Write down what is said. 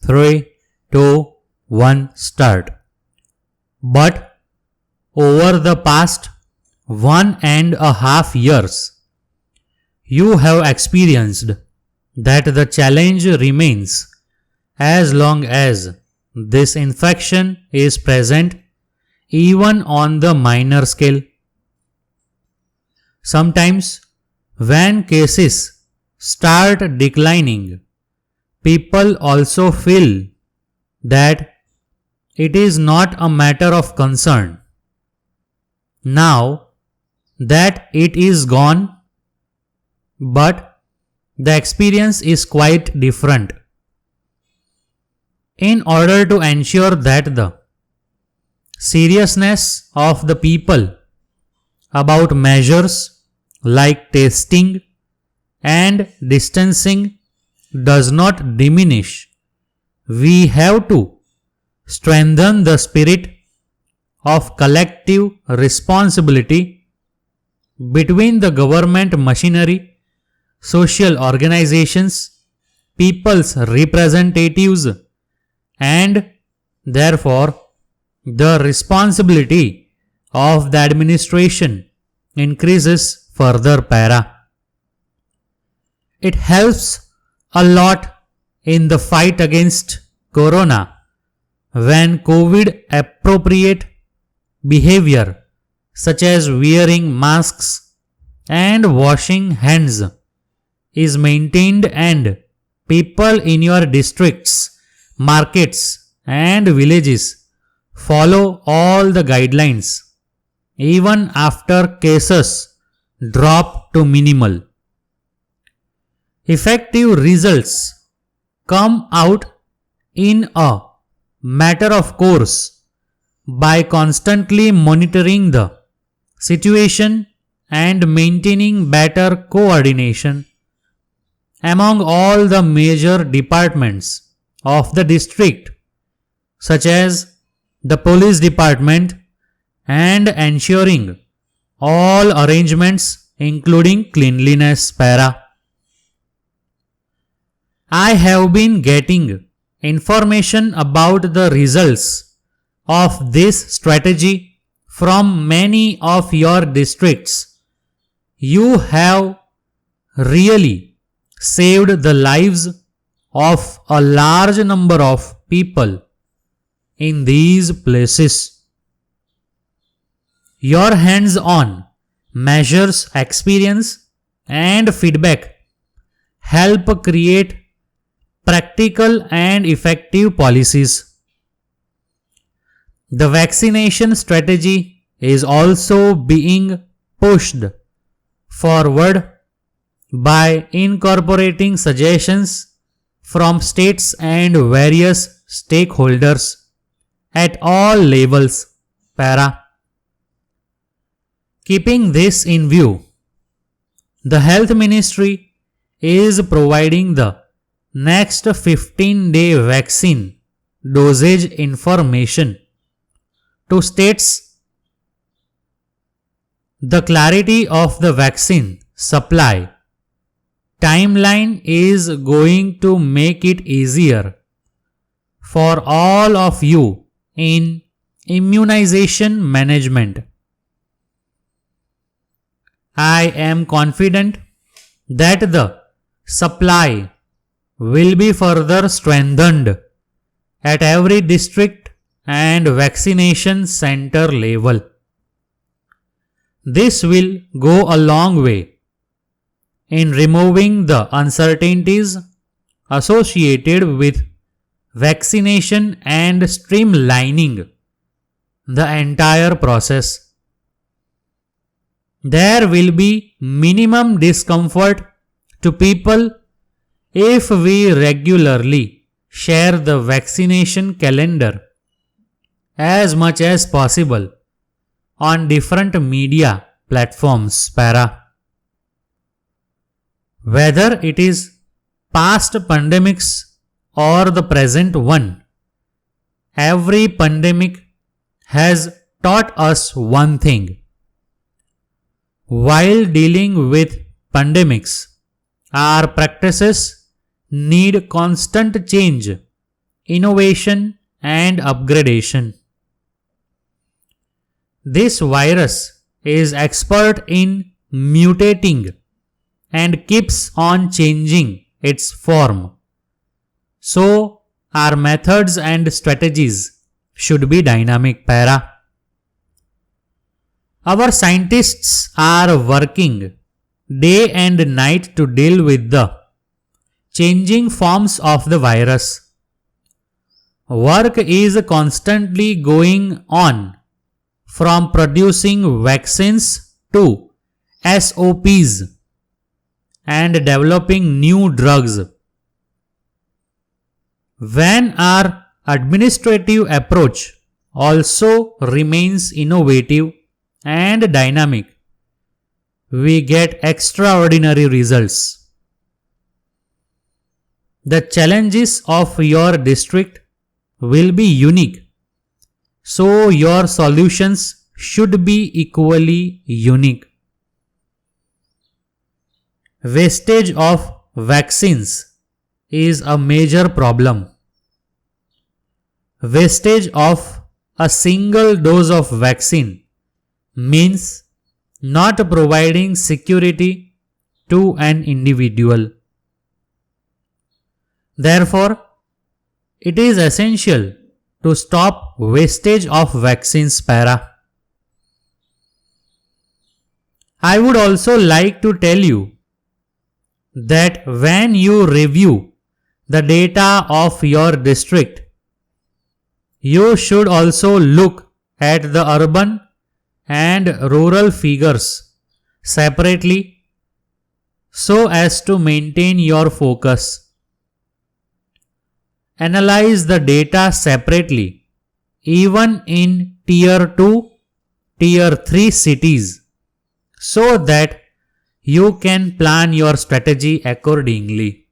3, 2, 1, start. But over the past 1.5 years, you have experienced that the challenge remains as long as this infection is present, even on the minor scale. Sometimes, when cases start declining, people also feel that it is not a matter of concern. Now that it is gone, but the experience is quite different. In order to ensure that the seriousness of the people about measures like testing and distancing does not diminish, we have to strengthen the spirit of collective responsibility between the government machinery, social organizations, people's representatives, and therefore the responsibility of the administration increases further para. It helps a lot in the fight against corona when COVID appropriate behavior such as wearing masks and washing hands is maintained and people in your districts, markets and villages follow all the guidelines even after cases drop to minimal. Effective results come out in a matter of course by constantly monitoring the situation and maintaining better coordination among all the major departments of the district, such as the police department, and ensuring all arrangements including cleanliness para. I have been getting information about the results of this strategy from many of your districts. You have really saved the lives of a large number of people in these places. Your hands-on measures, experience, and feedback help create practical and effective policies. The vaccination strategy is also being pushed forward by incorporating suggestions from states and various stakeholders at all levels para. Keeping this in view, the Health Ministry is providing the next 15-day vaccine dosage information to states. The clarity of the vaccine supply timeline is going to make it easier for all of you in immunization management. I am confident that the supply will be further strengthened at every district and vaccination center level. This will go a long way in removing the uncertainties associated with vaccination and streamlining the entire process. There will be minimum discomfort to people if we regularly share the vaccination calendar as much as possible on different media platforms para. Whether it is past pandemics or the present one, every pandemic has taught us one thing. While dealing with pandemics, our practices need constant change innovation, and upgradation. This virus is expert in mutating and keeps on changing its form. So, our methods and strategies should be dynamic, para. Our scientists are working day and night to deal with the changing forms of the virus. Work is constantly going on, from producing vaccines to SOPs and developing new drugs. When our administrative approach also remains innovative and dynamic, we get extraordinary results. The challenges of your district will be unique, so your solutions should be equally unique. Wastage of vaccines is a major problem. Wastage of a single dose of vaccine means not providing security to an individual. Therefore, it is essential to stop wastage of vaccines, para. I would also like to tell you that when you review the data of your district, you should also look at the urban and rural figures separately so as to maintain your focus. Analyze the data separately, even in Tier 2, Tier 3 cities, so that you can plan your strategy accordingly.